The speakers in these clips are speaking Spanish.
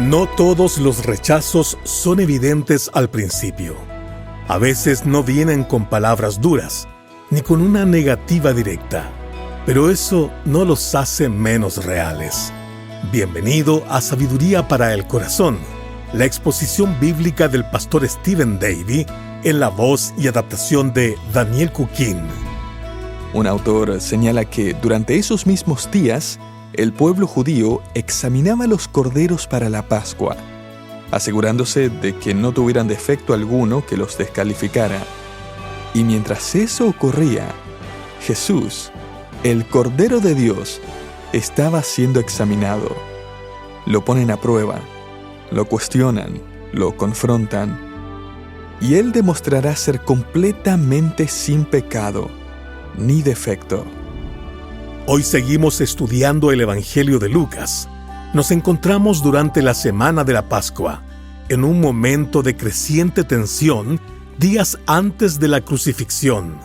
No todos los rechazos son evidentes al principio. A veces no vienen con palabras duras, ni con una negativa directa, pero eso no los hace menos reales. Bienvenido a Sabiduría para el Corazón, la exposición bíblica del pastor Stephen Davey en la voz y adaptación de Daniel Cuquín. Un autor señala que durante esos mismos días, el pueblo judío examinaba los corderos para la Pascua, asegurándose de que no tuvieran defecto alguno que los descalificara. Y mientras eso ocurría, Jesús, el Cordero de Dios, estaba siendo examinado. Lo ponen a prueba, lo cuestionan, lo confrontan, y Él demostrará ser completamente sin pecado ni defecto. Hoy seguimos estudiando el Evangelio de Lucas. Nos encontramos durante la semana de la Pascua, en un momento de creciente tensión, días antes de la crucifixión.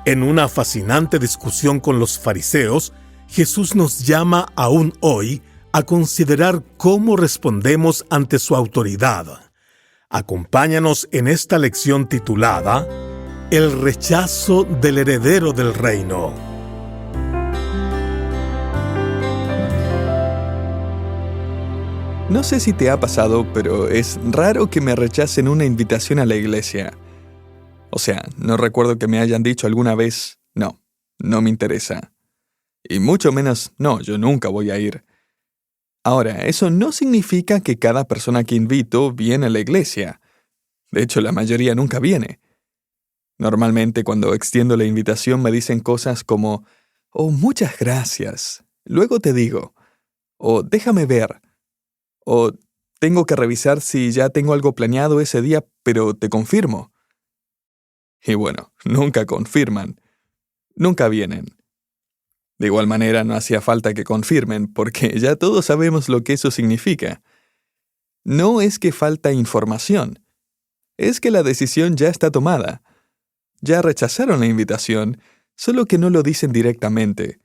En una fascinante discusión con los fariseos, Jesús nos llama aún hoy a considerar cómo respondemos ante su autoridad. Acompáñanos en esta lección titulada El rechazo del heredero del reino. No sé si te ha pasado, pero es raro que me rechacen una invitación a la iglesia. O sea, no recuerdo que me hayan dicho alguna vez, no me interesa. Y mucho menos, no, yo nunca voy a ir. Ahora, eso no significa que cada persona que invito viene a la iglesia. De hecho, la mayoría nunca viene. Normalmente, cuando extiendo la invitación me dicen cosas como, oh, muchas gracias, luego te digo, o déjame ver, o tengo que revisar si ya tengo algo planeado ese día, pero te confirmo. Y bueno, nunca confirman. Nunca vienen. De igual manera, no hacía falta que confirmen, porque ya todos sabemos lo que eso significa. No es que falta información. Es que la decisión ya está tomada. Ya rechazaron la invitación, solo que no lo dicen directamente.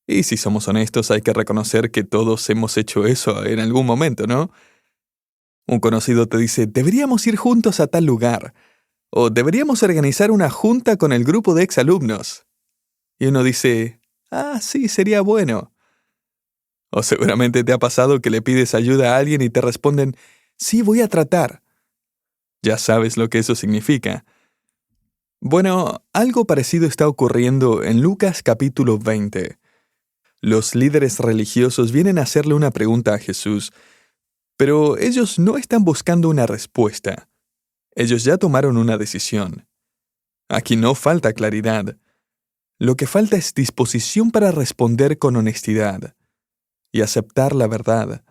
Y si somos honestos, hay que reconocer que todos hemos hecho eso en algún momento, ¿no? Un conocido te dice, deberíamos ir juntos a tal lugar, o deberíamos organizar una junta con el grupo de exalumnos. Y uno dice, sí, sería bueno. O seguramente te ha pasado que le pides ayuda a alguien y te responden, sí, voy a tratar. Ya sabes lo que eso significa. Bueno, algo parecido está ocurriendo en Lucas capítulo 20. Los líderes religiosos vienen a hacerle una pregunta a Jesús, pero ellos no están buscando una respuesta. Ellos ya tomaron una decisión. Aquí no falta claridad. Lo que falta es disposición para responder con honestidad y aceptar la verdad.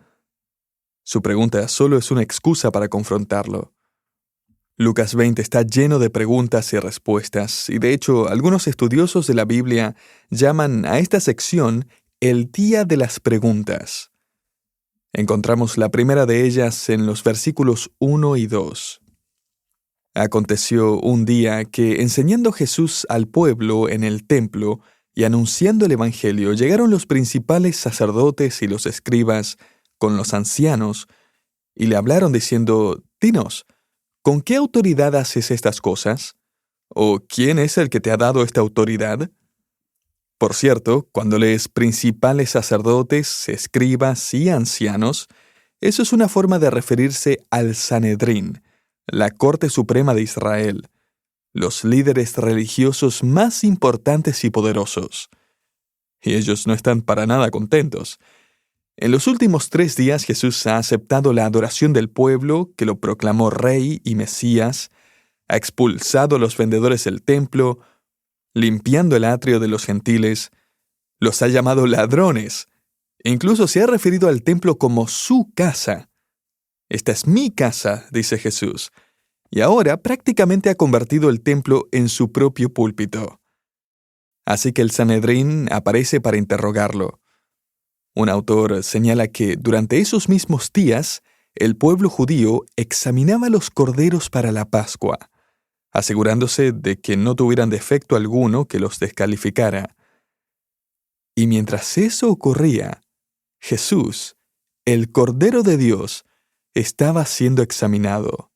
Su pregunta solo es una excusa para confrontarlo. Lucas 20 está lleno de preguntas y respuestas, y de hecho, algunos estudiosos de la Biblia llaman a esta sección el Día de las Preguntas. Encontramos la primera de ellas en los versículos 1 y 2. Aconteció un día que, enseñando Jesús al pueblo en el templo y anunciando el Evangelio, llegaron los principales sacerdotes y los escribas con los ancianos, y le hablaron diciendo, «Dinos, ¿con qué autoridad haces estas cosas? ¿O quién es el que te ha dado esta autoridad?» Por cierto, cuando lees principales sacerdotes, escribas y ancianos, eso es una forma de referirse al Sanedrín, la Corte Suprema de Israel, los líderes religiosos más importantes y poderosos. Y ellos no están para nada contentos. En los últimos 3 días Jesús ha aceptado la adoración del pueblo, que lo proclamó Rey y Mesías, ha expulsado a los vendedores del templo, limpiando el atrio de los gentiles, los ha llamado ladrones, e incluso se ha referido al templo como su casa. Esta es mi casa, dice Jesús, y ahora prácticamente ha convertido el templo en su propio púlpito. Así que el Sanedrín aparece para interrogarlo. Un autor señala que durante esos mismos días, el pueblo judío examinaba los corderos para la Pascua, asegurándose de que no tuvieran defecto alguno que los descalificara. Y mientras eso ocurría, Jesús, el Cordero de Dios, estaba siendo examinado.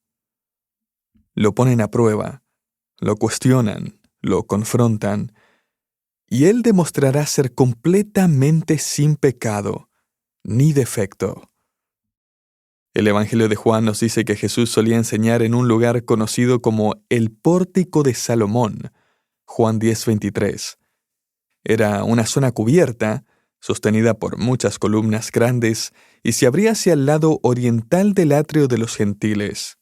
Lo ponen a prueba, lo cuestionan, lo confrontan, y Él demostrará ser completamente sin pecado, ni defecto. El Evangelio de Juan nos dice que Jesús solía enseñar en un lugar conocido como el Pórtico de Salomón, Juan 10:23. Era una zona cubierta, sostenida por muchas columnas grandes, y se abría hacia el lado oriental del atrio de los gentiles.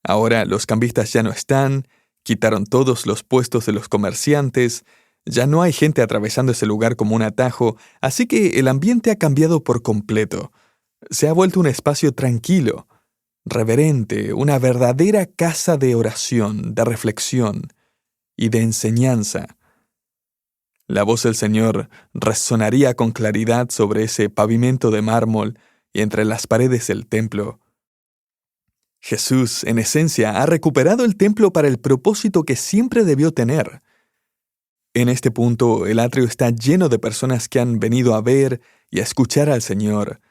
Ahora los cambistas ya no están, quitaron todos los puestos de los comerciantes, ya no hay gente atravesando ese lugar como un atajo, así que el ambiente ha cambiado por completo. Se ha vuelto un espacio tranquilo, reverente, una verdadera casa de oración, de reflexión y de enseñanza. La voz del Señor resonaría con claridad sobre ese pavimento de mármol y entre las paredes del templo. Jesús, en esencia, ha recuperado el templo para el propósito que siempre debió tener. En este punto, el atrio está lleno de personas que han venido a ver y a escuchar al Señor.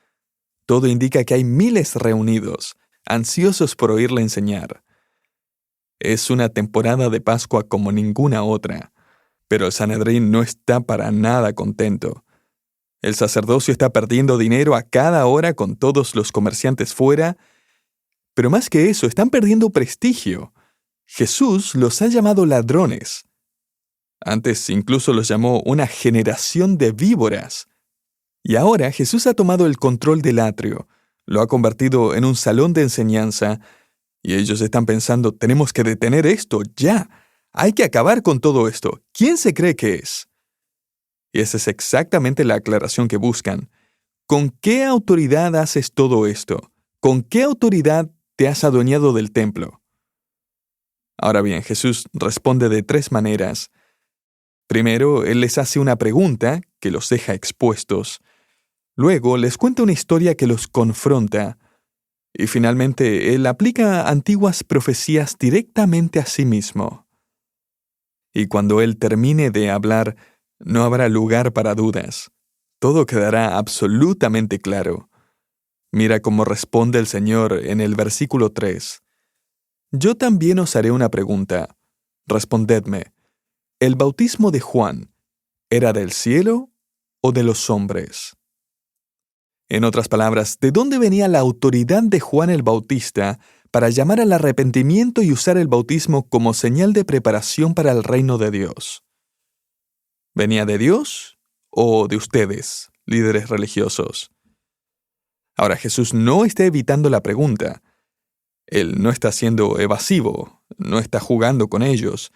Todo indica que hay miles reunidos, ansiosos por oírle enseñar. Es una temporada de Pascua como ninguna otra, pero el Sanedrín no está para nada contento. El sacerdocio está perdiendo dinero a cada hora con todos los comerciantes fuera, pero más que eso, están perdiendo prestigio. Jesús los ha llamado ladrones. Antes incluso los llamó una generación de víboras. Y ahora Jesús ha tomado el control del atrio, lo ha convertido en un salón de enseñanza, y ellos están pensando, tenemos que detener esto, ya. Hay que acabar con todo esto. ¿Quién se cree que es? Y esa es exactamente la aclaración que buscan. ¿Con qué autoridad haces todo esto? ¿Con qué autoridad te has adueñado del templo? Ahora bien, Jesús responde de 3 maneras. Primero, Él les hace una pregunta que los deja expuestos. Luego, les cuenta una historia que los confronta. Y finalmente, Él aplica antiguas profecías directamente a sí mismo. Y cuando Él termine de hablar, no habrá lugar para dudas. Todo quedará absolutamente claro. Mira cómo responde el Señor en el versículo 3. Yo también os haré una pregunta. Respondedme. ¿El bautismo de Juan era del cielo o de los hombres? En otras palabras, ¿de dónde venía la autoridad de Juan el Bautista para llamar al arrepentimiento y usar el bautismo como señal de preparación para el reino de Dios? ¿Venía de Dios o de ustedes, líderes religiosos? Ahora, Jesús no está evitando la pregunta. Él no está siendo evasivo, no está jugando con ellos.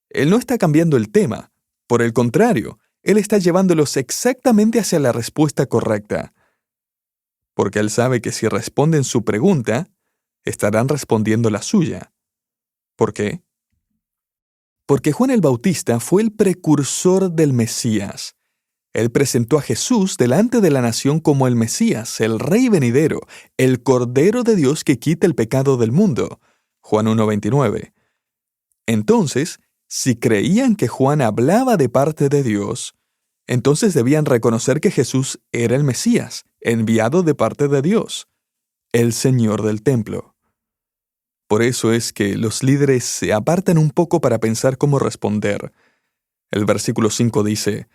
Él no está cambiando el tema. Por el contrario, Él está llevándolos exactamente hacia la respuesta correcta. Porque Él sabe que si responden su pregunta, estarán respondiendo la suya. ¿Por qué? Porque Juan el Bautista fue el precursor del Mesías. Él presentó a Jesús delante de la nación como el Mesías, el Rey venidero, el Cordero de Dios que quita el pecado del mundo. Juan 1:29. Entonces, si creían que Juan hablaba de parte de Dios, entonces debían reconocer que Jesús era el Mesías, enviado de parte de Dios, el Señor del templo. Por eso es que los líderes se apartan un poco para pensar cómo responder. El versículo 5 dice,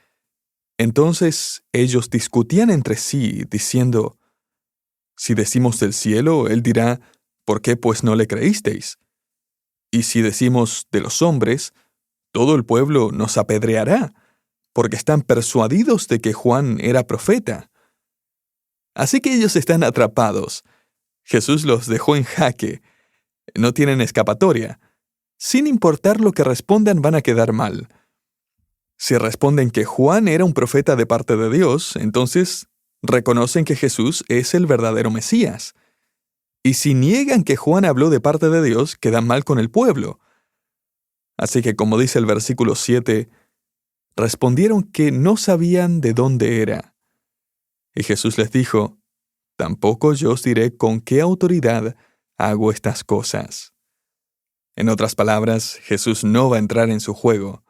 entonces ellos discutían entre sí, diciendo, si decimos del cielo, él dirá, ¿por qué pues no le creísteis? Y si decimos de los hombres, todo el pueblo nos apedreará, porque están persuadidos de que Juan era profeta. Así que ellos están atrapados. Jesús los dejó en jaque. No tienen escapatoria. Sin importar lo que respondan, van a quedar mal. Si responden que Juan era un profeta de parte de Dios, entonces reconocen que Jesús es el verdadero Mesías. Y si niegan que Juan habló de parte de Dios, quedan mal con el pueblo. Así que, como dice el versículo 7, respondieron que no sabían de dónde era. Y Jesús les dijo, tampoco yo os diré con qué autoridad hago estas cosas. En otras palabras, Jesús no va a entrar en su juego.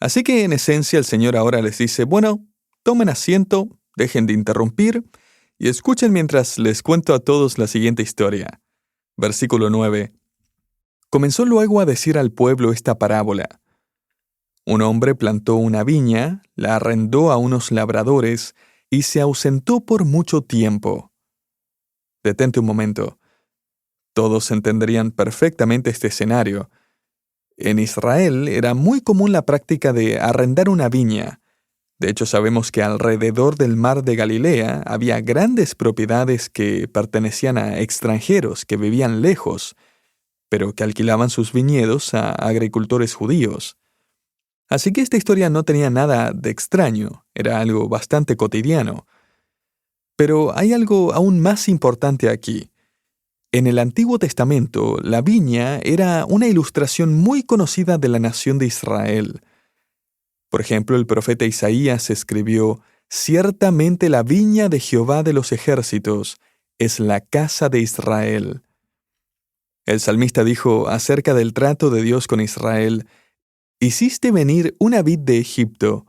Así que en esencia el Señor ahora les dice, bueno, tomen asiento, dejen de interrumpir Y escuchen mientras les cuento a todos la siguiente historia. Versículo 9. Comenzó luego a decir al pueblo esta parábola. Un hombre plantó una viña, la arrendó a unos labradores y se ausentó por mucho tiempo. Detente un momento. Todos entenderían perfectamente este escenario. En Israel era muy común la práctica de arrendar una viña. De hecho, sabemos que alrededor del mar de Galilea había grandes propiedades que pertenecían a extranjeros que vivían lejos, pero que alquilaban sus viñedos a agricultores judíos. Así que esta historia no tenía nada de extraño, era algo bastante cotidiano. Pero hay algo aún más importante aquí. En el Antiguo Testamento, la viña era una ilustración muy conocida de la nación de Israel. Por ejemplo, el profeta Isaías escribió: «Ciertamente la viña de Jehová de los ejércitos es la casa de Israel». El salmista dijo acerca del trato de Dios con Israel: «Hiciste venir una vid de Egipto,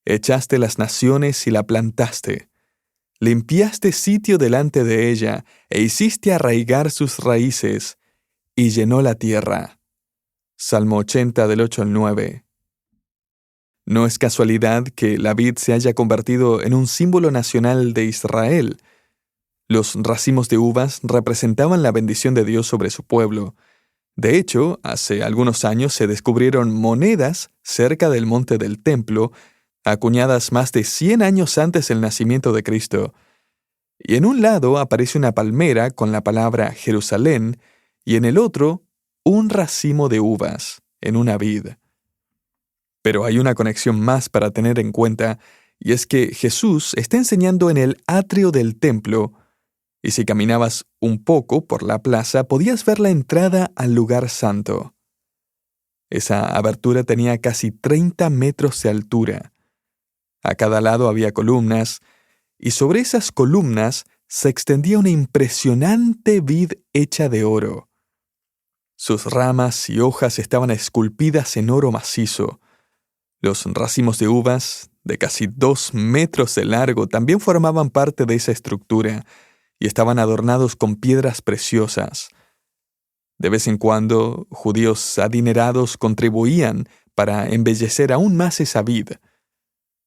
echaste las naciones y la plantaste. Limpiaste sitio delante de ella, e hiciste arraigar sus raíces, y llenó la tierra». Salmo 80 del 8 al 9. No es casualidad que la vid se haya convertido en un símbolo nacional de Israel. Los racimos de uvas representaban la bendición de Dios sobre su pueblo. De hecho, hace algunos años se descubrieron monedas cerca del monte del templo, acuñadas más de 100 años antes del nacimiento de Cristo. Y en un lado aparece una palmera con la palabra Jerusalén, y en el otro, un racimo de uvas, en una vid. Pero hay una conexión más para tener en cuenta, y es que Jesús está enseñando en el atrio del templo, y si caminabas un poco por la plaza, podías ver la entrada al lugar santo. Esa abertura tenía casi 30 metros de altura. A cada lado había columnas, y sobre esas columnas se extendía una impresionante vid hecha de oro. Sus ramas y hojas estaban esculpidas en oro macizo. Los racimos de uvas, de casi 2 metros de largo, también formaban parte de esa estructura y estaban adornados con piedras preciosas. De vez en cuando, judíos adinerados contribuían para embellecer aún más esa vid.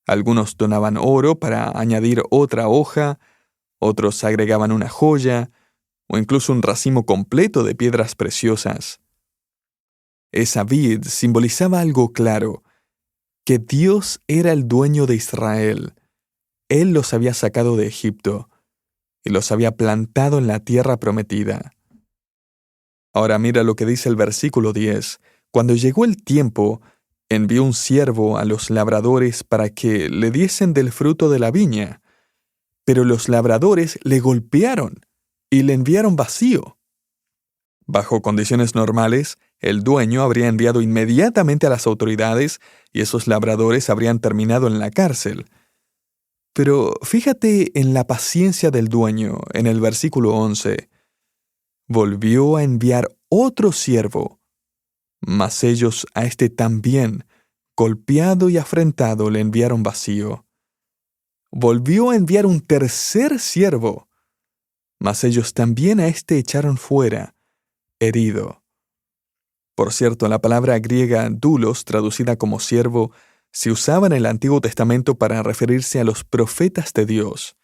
Algunos donaban oro para añadir otra hoja, otros agregaban una joya, o incluso un racimo completo de piedras preciosas. Esa vid simbolizaba algo claro, que Dios era el dueño de Israel. Él los había sacado de Egipto y los había plantado en la tierra prometida. Ahora mira lo que dice el versículo 10. Cuando llegó el tiempo, envió un siervo a los labradores para que le diesen del fruto de la viña. Pero los labradores le golpearon y le enviaron vacío. Bajo condiciones normales, el dueño habría enviado inmediatamente a las autoridades y esos labradores habrían terminado en la cárcel. Pero fíjate en la paciencia del dueño en el versículo 11. Volvió a enviar otro siervo, mas ellos a este también, golpeado y afrentado, le enviaron vacío. Volvió a enviar un tercer siervo, mas ellos también a este echaron fuera, herido. Por cierto, la palabra griega doulos, traducida como siervo, se usaba en el Antiguo Testamento para referirse a los profetas de Dios.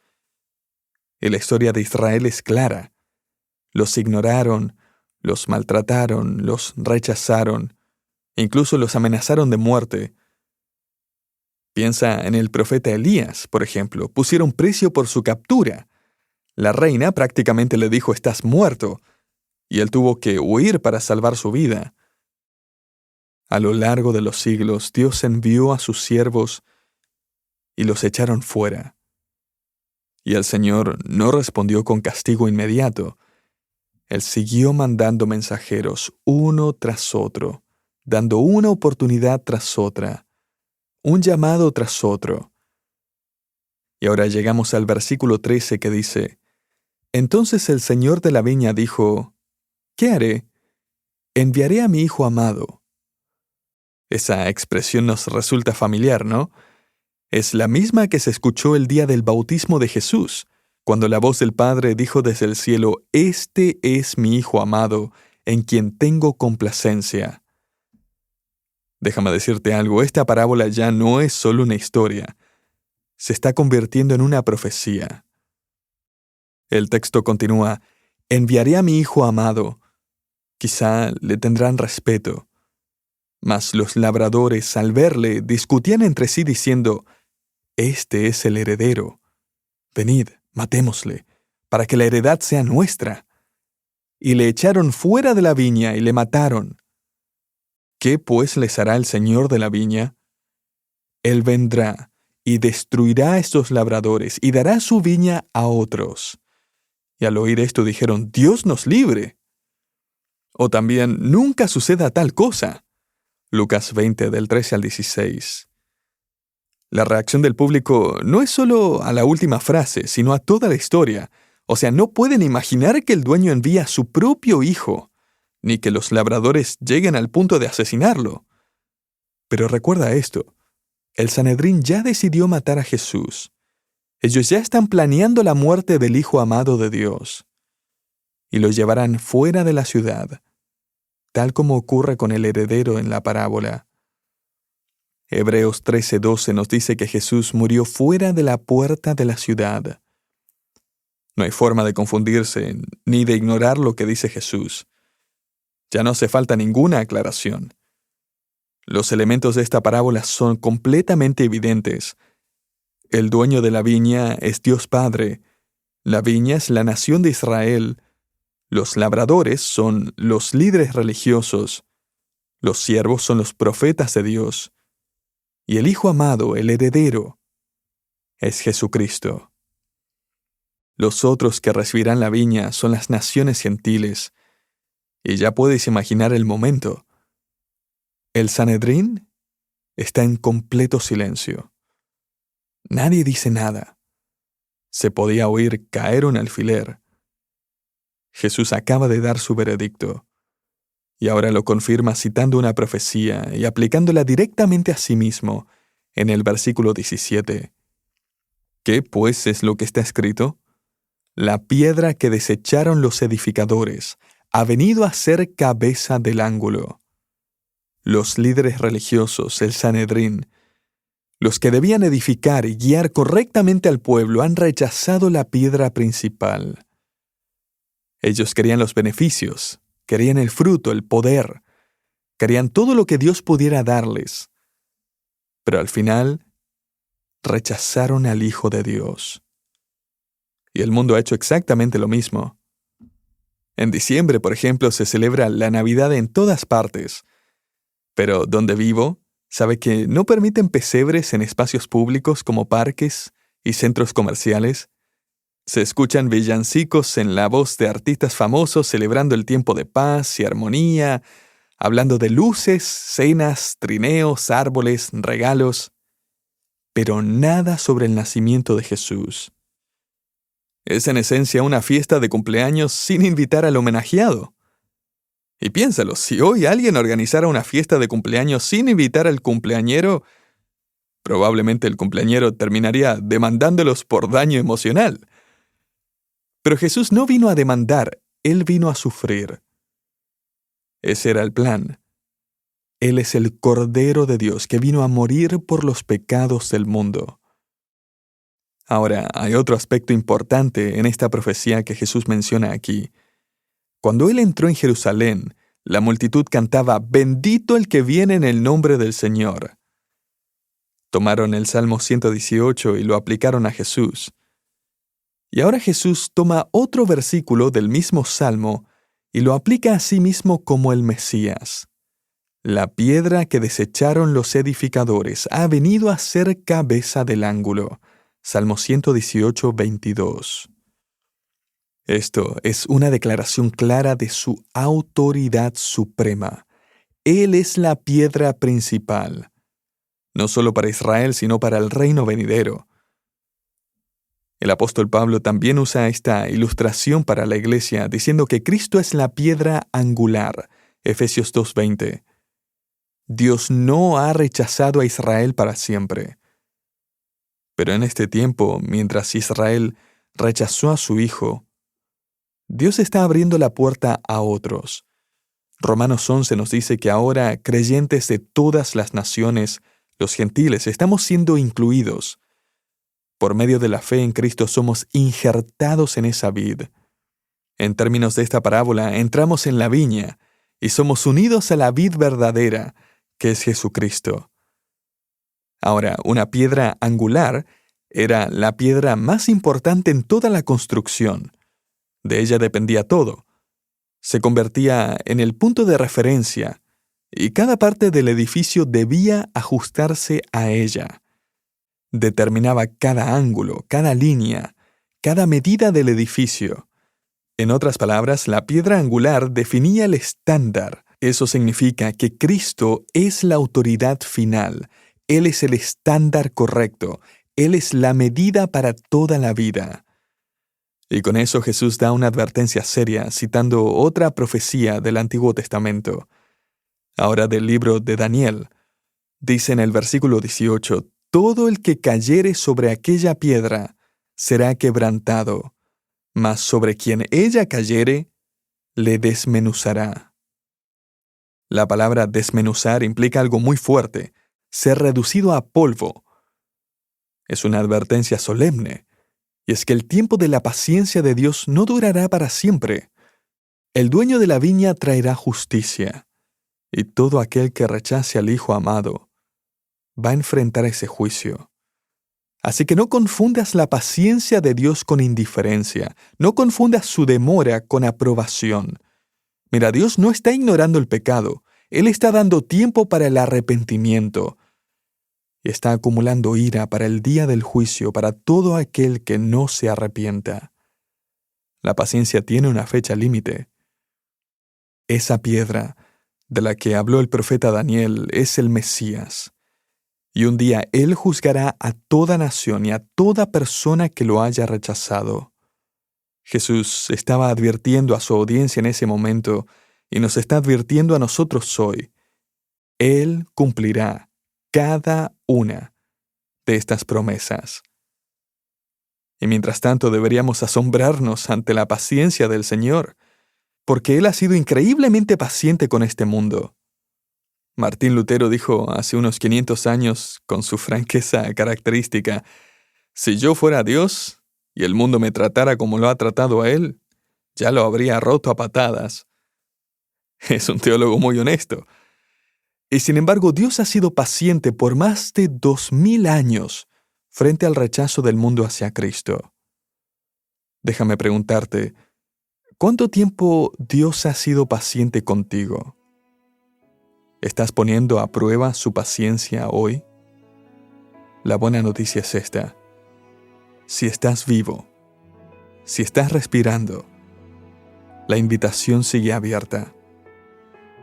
Y la historia de Israel es clara. Los ignoraron, los maltrataron, los rechazaron, e incluso los amenazaron de muerte. Piensa en el profeta Elías, por ejemplo. Pusieron precio por su captura. La reina prácticamente le dijo: «Estás muerto», y él tuvo que huir para salvar su vida. A lo largo de los siglos, Dios envió a sus siervos y los echaron fuera. Y el Señor no respondió con castigo inmediato. Él siguió mandando mensajeros uno tras otro, dando una oportunidad tras otra, un llamado tras otro. Y ahora llegamos al versículo 13 que dice: «Entonces el señor de la viña dijo: ¿qué haré? Enviaré a mi hijo amado». Esa expresión nos resulta familiar, ¿no? Es la misma que se escuchó el día del bautismo de Jesús, cuando la voz del Padre dijo desde el cielo, «Este es mi Hijo amado, en quien tengo complacencia». Déjame decirte algo, esta parábola ya no es solo una historia. Se está convirtiendo en una profecía. El texto continúa, «Enviaré a mi Hijo amado». Quizá le tendrán respeto. Mas los labradores, al verle, discutían entre sí diciendo, «Este es el heredero. Venid, matémosle, para que la heredad sea nuestra». Y le echaron fuera de la viña y le mataron. ¿Qué pues les hará el Señor de la viña? Él vendrá y destruirá a estos labradores y dará su viña a otros. Y al oír esto dijeron, «Dios nos libre». O también, «Nunca suceda tal cosa». Lucas 20, del 13 al 16. La reacción del público no es solo a la última frase, sino a toda la historia. O sea, no pueden imaginar que el dueño envía a su propio hijo, ni que los labradores lleguen al punto de asesinarlo. Pero recuerda esto, el Sanedrín ya decidió matar a Jesús. Ellos ya están planeando la muerte del Hijo amado de Dios. Y lo llevarán fuera de la ciudad, tal como ocurre con el heredero en la parábola. Hebreos 13:12 nos dice que Jesús murió fuera de la puerta de la ciudad. No hay forma de confundirse ni de ignorar lo que dice Jesús. Ya no hace falta ninguna aclaración. Los elementos de esta parábola son completamente evidentes. El dueño de la viña es Dios Padre. La viña es la nación de Israel. Los labradores son los líderes religiosos. Los siervos son los profetas de Dios. Y el Hijo amado, el heredero, es Jesucristo. Los otros que recibirán la viña son las naciones gentiles. Y ya puedes imaginar el momento. El Sanedrín está en completo silencio. Nadie dice nada. Se podía oír caer un alfiler. Jesús acaba de dar su veredicto. Y ahora lo confirma citando una profecía y aplicándola directamente a sí mismo en el versículo 17. ¿Qué, pues, es lo que está escrito? La piedra que desecharon los edificadores ha venido a ser cabeza del ángulo. Los líderes religiosos, el Sanedrín, los que debían edificar y guiar correctamente al pueblo, han rechazado la piedra principal. Ellos querían los beneficios, querían el fruto, el poder, querían todo lo que Dios pudiera darles. Pero al final, rechazaron al Hijo de Dios. Y el mundo ha hecho exactamente lo mismo. En diciembre, por ejemplo, se celebra la Navidad en todas partes. Pero donde vivo, sabe que no permiten pesebres en espacios públicos como parques y centros comerciales. Se escuchan villancicos en la voz de artistas famosos celebrando el tiempo de paz y armonía, hablando de luces, cenas, trineos, árboles, regalos, pero nada sobre el nacimiento de Jesús. Es en esencia una fiesta de cumpleaños sin invitar al homenajeado. Y piénsalo, si hoy alguien organizara una fiesta de cumpleaños sin invitar al cumpleañero, probablemente el cumpleañero terminaría demandándolos por daño emocional. Pero Jesús no vino a demandar, Él vino a sufrir. Ese era el plan. Él es el Cordero de Dios que vino a morir por los pecados del mundo. Ahora, hay otro aspecto importante en esta profecía que Jesús menciona aquí. Cuando Él entró en Jerusalén, la multitud cantaba, «Bendito el que viene en el nombre del Señor». Tomaron el Salmo 118 y lo aplicaron a Jesús. Y ahora Jesús toma otro versículo del mismo Salmo y lo aplica a sí mismo como el Mesías. La piedra que desecharon los edificadores ha venido a ser cabeza del ángulo. Salmo 118, 22. Esto es una declaración clara de su autoridad suprema. Él es la piedra principal, no solo para Israel, sino para el reino venidero. El apóstol Pablo también usa esta ilustración para la iglesia, diciendo que Cristo es la piedra angular. Efesios 2:20. Dios no ha rechazado a Israel para siempre. Pero en este tiempo, mientras Israel rechazó a su Hijo, Dios está abriendo la puerta a otros. Romanos 11 nos dice que ahora creyentes de todas las naciones, los gentiles, estamos siendo incluidos. Por medio de la fe en Cristo somos injertados en esa vid. En términos de esta parábola, entramos en la viña y somos unidos a la vid verdadera, que es Jesucristo. Ahora, una piedra angular era la piedra más importante en toda la construcción. De ella dependía todo. Se convertía en el punto de referencia, y cada parte del edificio debía ajustarse a ella. Determinaba cada ángulo, cada línea, cada medida del edificio. En otras palabras, la piedra angular definía el estándar. Eso significa que Cristo es la autoridad final. Él es el estándar correcto. Él es la medida para toda la vida. Y con eso Jesús da una advertencia seria, citando otra profecía del Antiguo Testamento. Ahora del libro de Daniel. Dice en el versículo 18, «Todo el que cayere sobre aquella piedra será quebrantado, mas sobre quien ella cayere, le desmenuzará». La palabra desmenuzar implica algo muy fuerte, ser reducido a polvo. Es una advertencia solemne, y es que el tiempo de la paciencia de Dios no durará para siempre. El dueño de la viña traerá justicia, y todo aquel que rechace al Hijo amado va a enfrentar ese juicio. Así que no confundas la paciencia de Dios con indiferencia, no confundas su demora con aprobación. Mira, Dios no está ignorando el pecado, Él está dando tiempo para el arrepentimiento, y está acumulando ira para el día del juicio para todo aquel que no se arrepienta. La paciencia tiene una fecha límite. Esa piedra de la que habló el profeta Daniel es el Mesías, y un día Él juzgará a toda nación y a toda persona que lo haya rechazado. Jesús estaba advirtiendo a su audiencia en ese momento y nos está advirtiendo a nosotros hoy. Él cumplirá cada una de estas promesas. Y mientras tanto deberíamos asombrarnos ante la paciencia del Señor, porque Él ha sido increíblemente paciente con este mundo. Martín Lutero dijo hace unos 500 años, con su franqueza característica, «Si yo fuera Dios y el mundo me tratara como lo ha tratado a Él, ya lo habría roto a patadas». Es un teólogo muy honesto. Y sin embargo, Dios ha sido paciente por más de 2000 años frente al rechazo del mundo hacia Cristo. Déjame preguntarte, ¿cuánto tiempo Dios ha sido paciente contigo? ¿Estás poniendo a prueba su paciencia hoy? La buena noticia es esta. Si estás vivo, si estás respirando, la invitación sigue abierta.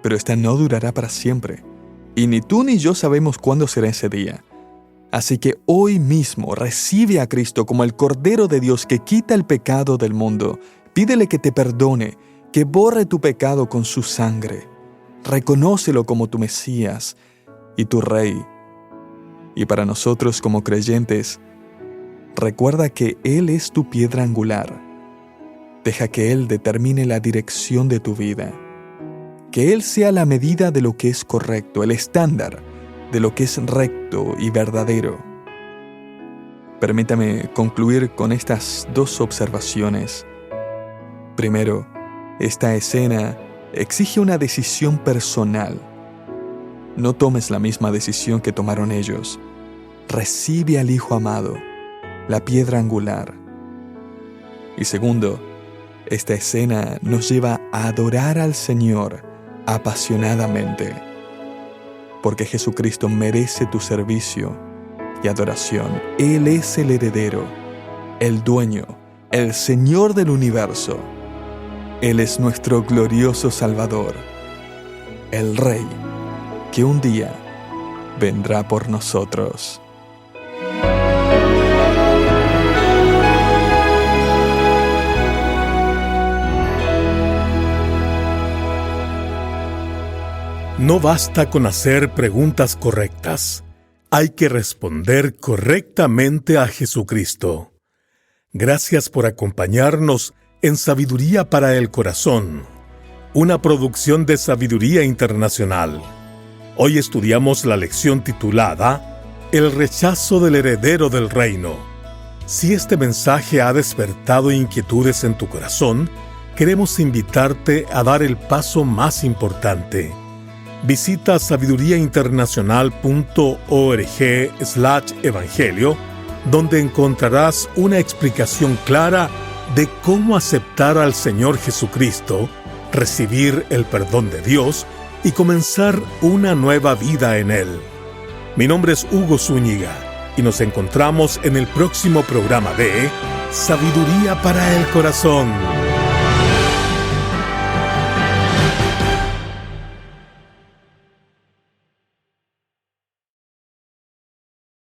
Pero esta no durará para siempre. Y ni tú ni yo sabemos cuándo será ese día. Así que hoy mismo recibe a Cristo como el Cordero de Dios que quita el pecado del mundo. Pídele que te perdone, que borre tu pecado con su sangre. Reconócelo como tu Mesías y tu Rey. Y para nosotros como creyentes, recuerda que Él es tu piedra angular. Deja que Él determine la dirección de tu vida. Que Él sea la medida de lo que es correcto, el estándar de lo que es recto y verdadero. Permítame concluir con estas dos observaciones. Primero, esta escena exige una decisión personal. No tomes la misma decisión que tomaron ellos. Recibe al Hijo amado, la piedra angular. Y segundo, esta escena nos lleva a adorar al Señor apasionadamente, porque Jesucristo merece tu servicio y adoración. Él es el heredero, el dueño, el Señor del universo. Él es nuestro glorioso Salvador, el Rey, que un día vendrá por nosotros. No basta con hacer preguntas correctas. Hay que responder correctamente a Jesucristo. Gracias por acompañarnos en Sabiduría para el Corazón, una producción de Sabiduría Internacional. Hoy estudiamos la lección titulada El rechazo del heredero del reino. Si este mensaje ha despertado inquietudes en tu corazón, queremos invitarte a dar el paso más importante. Visita sabiduriainternacional.org/evangelio, donde encontrarás una explicación clara de cómo aceptar al Señor Jesucristo, recibir el perdón de Dios y comenzar una nueva vida en Él. Mi nombre es Hugo Zúñiga y nos encontramos en el próximo programa de Sabiduría para el Corazón.